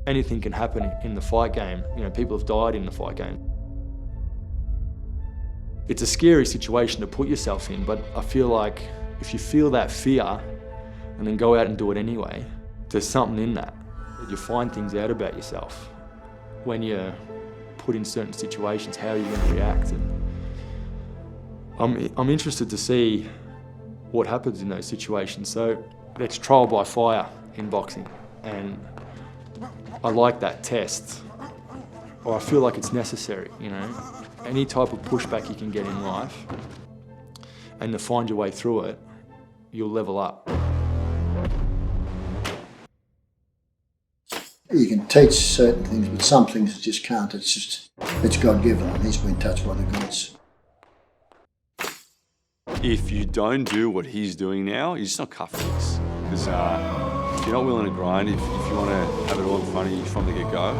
anything can happen in the fight game. You know, people have died in the fight game. It's a scary situation to put yourself in, but I feel like if you feel that fear and then go out and do it anyway, there's something in that. You find things out about yourself. When you're put in certain situations, how are you going to react? And I'm interested to see what happens in those situations. So it's trial by fire in boxing, and I like that test, or I feel like it's necessary, you know. Any type of pushback you can get in life, and to find your way through it, you'll level up. You can teach certain things, but some things you just can't. It's God-given, and he's been touched by the gods. If you don't do what he's doing now, you're just not cut for this. Because if you're not willing to grind, if you want to have it all in front of you from the get-go,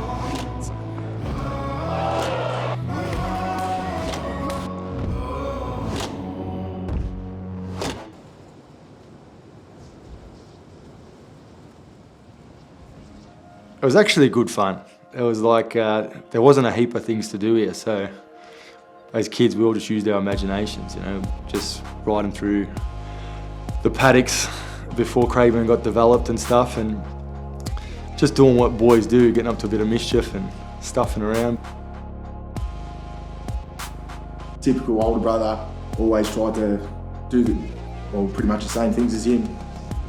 it was actually good fun. It was like, there wasn't a heap of things to do here, so as kids we all just used our imaginations, you know, just riding through the paddocks before Craven got developed and stuff, and just doing what boys do, getting up to a bit of mischief and stuffing around. Typical older brother, always tried to do pretty much the same things as him.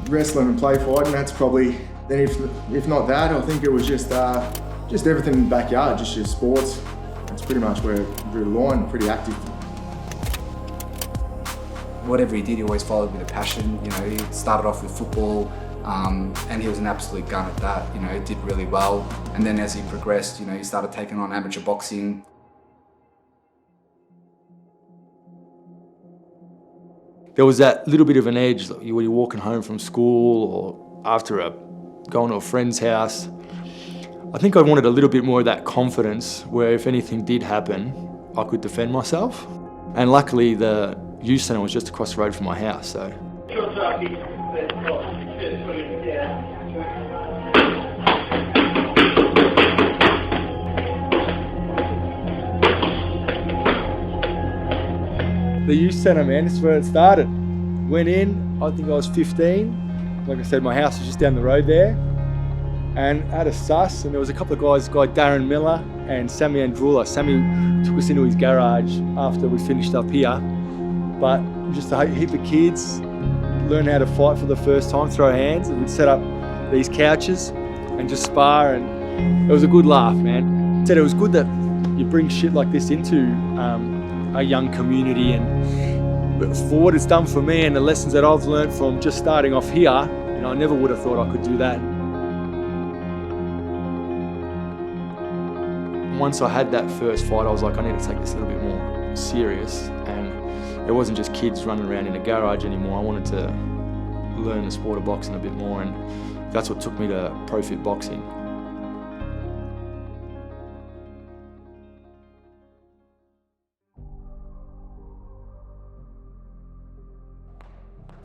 Wrestling and play fighting, that's probably, then if not that, I think it was just everything in the backyard, just your sports. That's pretty much where it drew the line, pretty active. Whatever he did, he always followed with a passion. You know, he started off with football, and he was an absolute gun at that. You know, he did really well. And then as he progressed, you know, he started taking on amateur boxing. There was that little bit of an edge when you're walking home from school or after going to a friend's house. I think I wanted a little bit more of that confidence where if anything did happen, I could defend myself. And luckily the youth centre was just across the road from my house, so. The youth centre, man, this is where it started. Went in, I think I was 15. Like I said, my house was just down the road there. And had a sus, and there was a couple of guys, Darren Miller and Sammy Andrula. Sammy took us into his garage after we finished up here. But just a heap of kids, learn how to fight for the first time, throw hands. And we'd set up these couches and just spar, and it was a good laugh, man. Said it was good that you bring shit like this into a young community, and for what it's done for me and the lessons that I've learned from just starting off here, you know, I never would have thought I could do that. Once I had that first fight, I was like, I need to take this a little bit more serious, and it wasn't just kids running around in a garage anymore. I wanted to learn the sport of boxing a bit more, and that's what took me to pro-fit boxing.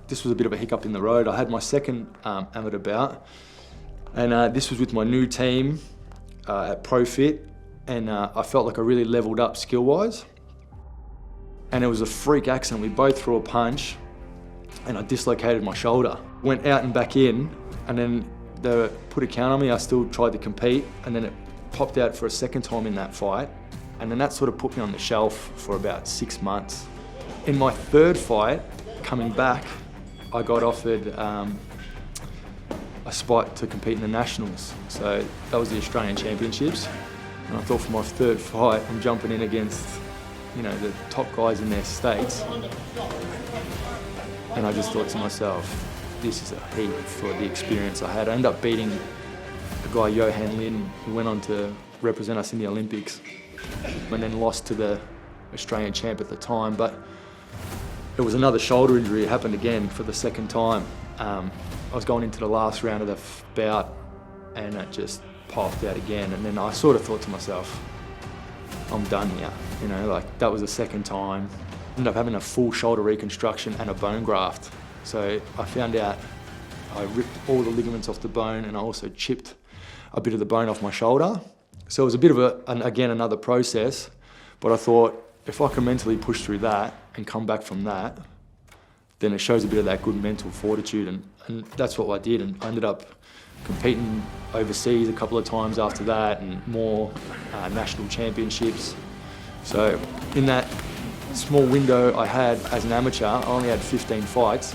This was a bit of a hiccup in the road. I had my second amateur bout, and this was with my new team at pro-fit. And I felt like I really leveled up skill-wise. And it was a freak accident. We both threw a punch and I dislocated my shoulder. Went out and back in, and then they put a count on me. I still tried to compete, and then it popped out for a second time in that fight. And then that sort of put me on the shelf for about 6 months. In my third fight, coming back, I got offered a spot to compete in the Nationals. So that was the Australian Championships. And I thought for my third fight, I'm jumping in against, you know, the top guys in their states. And I just thought to myself, this is a heap for the experience I had. I ended up beating a guy, Johan Lin, who went on to represent us in the Olympics, and then lost to the Australian champ at the time. But it was another shoulder injury. It happened again for the second time. I was going into the last round of the bout, and it just popped out again, and then I sort of thought to myself, I'm done here. You know, like that was the second time. Ended up having a full shoulder reconstruction and a bone graft. So I found out I ripped all the ligaments off the bone, and I also chipped a bit of the bone off my shoulder. So it was a bit of again, another process, but I thought if I can mentally push through that and come back from that, then it shows a bit of that good mental fortitude, and that's what I did, and I ended up competing overseas a couple of times after that, and more national championships. So in that small window I had as an amateur, I only had 15 fights.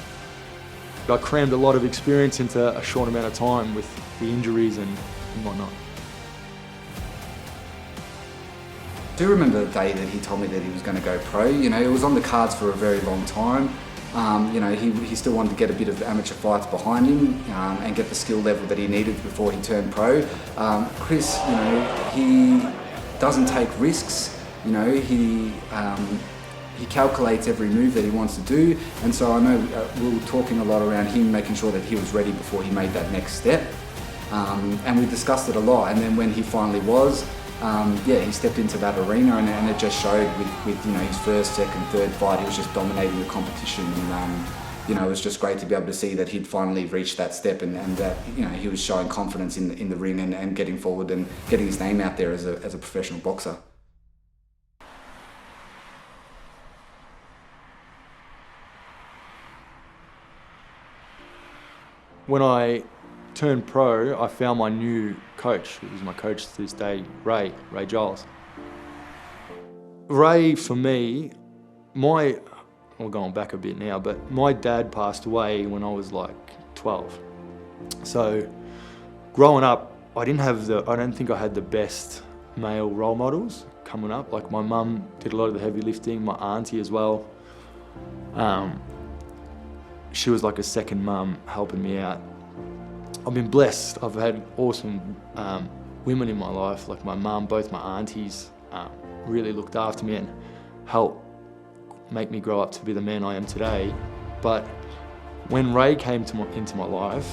I crammed a lot of experience into a short amount of time with the injuries and whatnot. I do remember the day that he told me that he was going to go pro. You know, it was on the cards for a very long time. You know, he still wanted to get a bit of amateur fights behind him and get the skill level that he needed before he turned pro. Kris, you know, he doesn't take risks. You know, he calculates every move that he wants to do, and so I know we were talking a lot around him making sure that he was ready before he made that next step. And we discussed it a lot, and then when he finally was, yeah, he stepped into that arena, and it just showed with you know, his first, second, third fight, he was just dominating the competition, and you know, it was just great to be able to see that he'd finally reached that step, and that, you know, he was showing confidence in the ring and getting forward and getting his name out there as a professional boxer. When I turned pro, I found my new coach, who was my coach to this day, Ray Giles. Ray, for me, we're going back a bit now, but my dad passed away when I was like 12. So growing up, I don't think I had the best male role models coming up. Like my mum did a lot of the heavy lifting, my auntie as well. She was like a second mum helping me out. I've been blessed. I've had awesome women in my life, like my mum, both my aunties really looked after me and helped make me grow up to be the man I am today. But when Ray came into my life,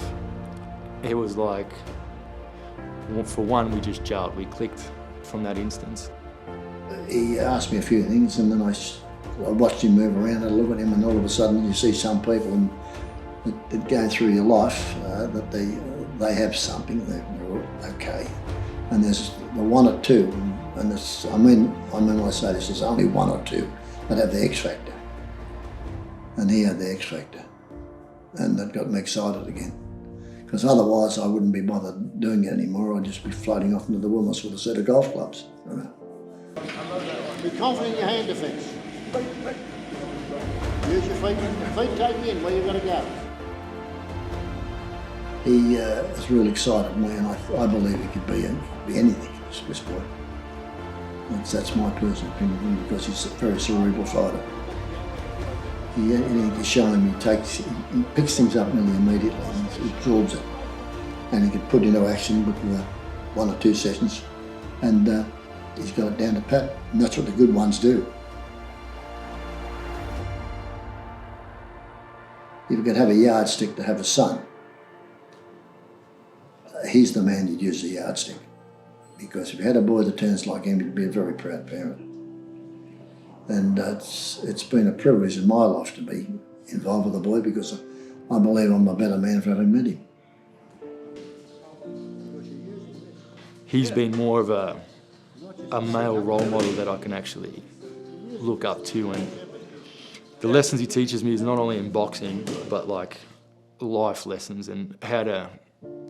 it was like, for one, we just gelled, we clicked from that instance. He asked me a few things, and then I watched him move around, I look at him, and all of a sudden you see some people that go through your life that they have something, they're okay. And there's the one or two, and it's, I mean when I say this, there's only one or two that have the X factor. And he had the X factor. And that got me excited again. Because otherwise I wouldn't be bothered doing it anymore, I'd just be floating off into the wilderness with a set of golf clubs. You know? Be confident in your hand defence. Use your feet. Your feet take you in where you're going to go. He has really excited me, and I believe he could be anything, this boy. That's my personal opinion, because he's a very cerebral fighter. Anything he's showing me, he picks things up nearly immediately, and he absorbs it. And he can put into action with one or two sessions, and he's got it down to pat, and that's what the good ones do. If you could have a yardstick to have a son, he's the man you'd use the yardstick. Because if you had a boy that turns like him, you'd be a very proud parent. And it's been a privilege in my life to be involved with the boy, because I believe I'm a better man for having met him. He's been more of a male role model that I can actually look up to, and the lessons he teaches me is not only in boxing, but like life lessons and how to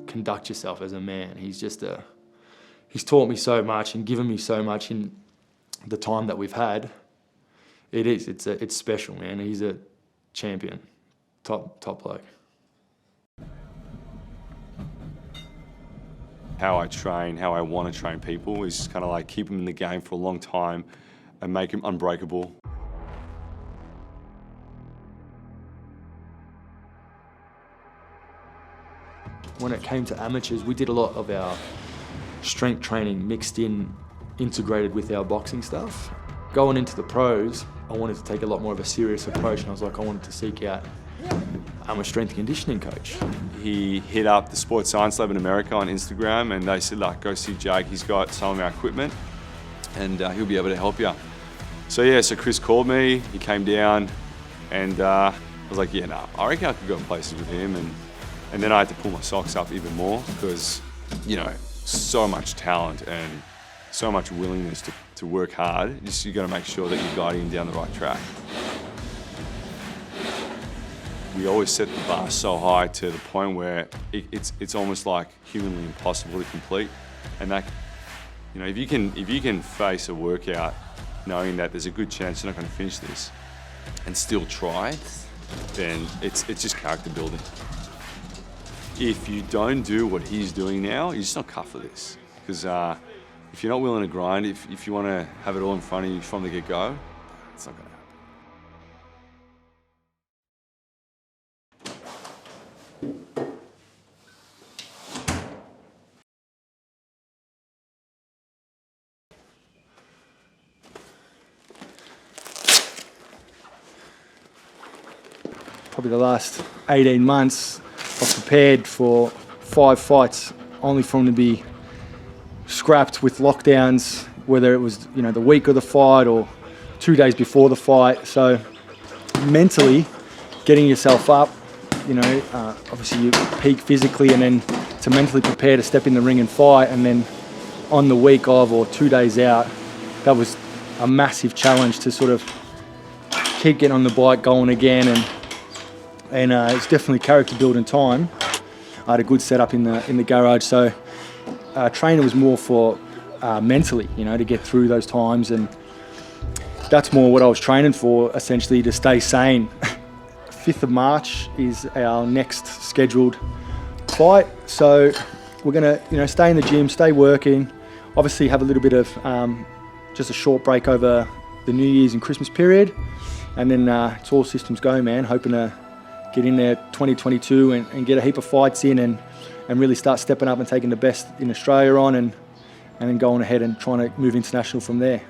conduct yourself as a man. He's taught me so much and given me so much in the time that we've had. It's special, man. He's a champion, top bloke. How I train, how I want to train people is just kind of like keep them in the game for a long time and make them unbreakable. When it came to amateurs, we did a lot of our strength training integrated with our boxing stuff. Going into the pros, I wanted to take a lot more of a serious approach, and I was like, I wanted to seek out a strength and conditioning coach. He hit up the Sports Science Lab in America on Instagram, and they said, like, go see Jake, he's got some of our equipment and he'll be able to help you. So yeah, so Kris called me, he came down, and I was like, yeah, nah, I reckon I could go in places with him. And then I had to pull my socks up even more, because, you know, so much talent and so much willingness to work hard. You got to make sure that you're guiding him down the right track. We always set the bar so high to the point where it's almost like humanly impossible to complete. And that, you know, if you can face a workout knowing that there's a good chance you're not going to finish this and still try, then it's just character building. If you don't do what he's doing now, you're just not cut for this. Because if you're not willing to grind, if you want to have it all in front of you from the get-go, it's not going to happen. Probably the last 18 months, I've prepared for 5 fights, only for them to be scrapped with lockdowns, whether it was, you know, the week of the fight or 2 days before the fight. So mentally, getting yourself up, you know, obviously you peak physically, and then to mentally prepare to step in the ring and fight, and then on the week of or 2 days out, that was a massive challenge to sort of keep getting on the bike going again, and it's definitely character building time. I had a good setup in the garage, so training was more for mentally, you know, to get through those times, and that's more what I was training for, essentially, to stay sane. 5th of March is our next scheduled fight, so we're gonna, you know, stay in the gym, stay working, obviously have a little bit of just a short break over the New Year's and Christmas period, and then it's all systems go, man. Hoping to get in there 2022 and get a heap of fights in, and really start stepping up and taking the best in Australia on, and then going ahead and trying to move international from there.